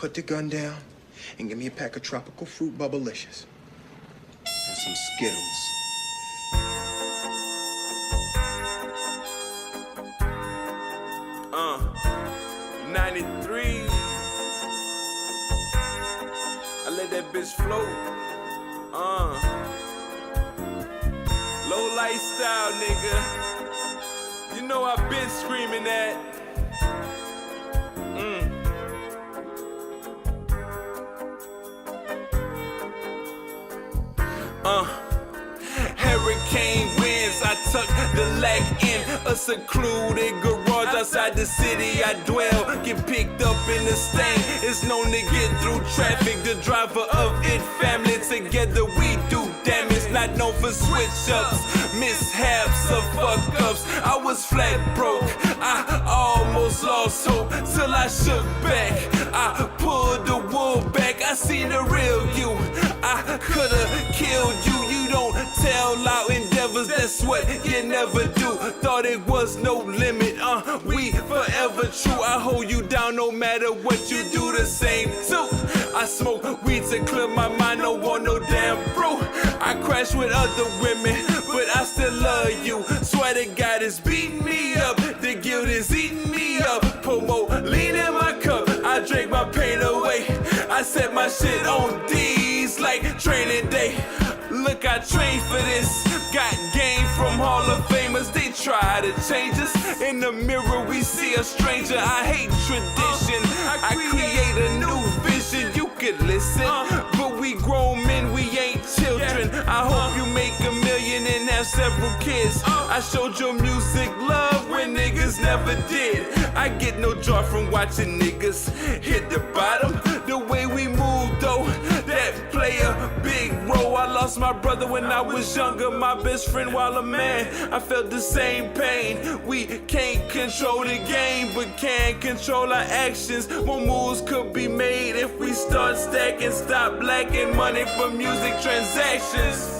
put the gun down and give me a pack of tropical fruit bubblicious and some Skittles. Uh, 93. I let that bitch float. Low lifestyle, nigga. You know I been screaming that. Hurricane winds, I tuck the lack in a secluded garage outside the city I dwell. Get picked up in the stain, it's known to get through traffic. The driver of it, family, together we do damage. Not known for switch-ups, mishaps or fuck-ups. I was flat broke, I almost lost hope till I shook back. I pulled the wool back, I see the real you. I could've killed you, you don't tell out endeavors, that's what you never do. Thought it was no limit, we forever true. I hold you down no matter what you do, the same too. I smoke weed to clear my mind, don't want no damn bro. I crash with other women, but I still love you. Swear to God it's beating me up, the guilt is eating me up. Pour more lean in my cup, I drink my pain away. I set my shit on D's like training day. Look, I trained for this. Got game from Hall of Famers. They try to change us. In the mirror, we see a stranger. I hate tradition. I create a new vision. You could listen, but we grown men, we ain't children. I hope you make $1 million and have several kids. I showed your music love when niggas never did. I get no joy from watching niggas hit the bottom. The way we move though, that play a big role. I lost my brother when I was younger, my best friend while a man. I felt the same pain. We can't control the game, but can control our actions. More moves could be made if we start stacking, stop lacking money for music transactions.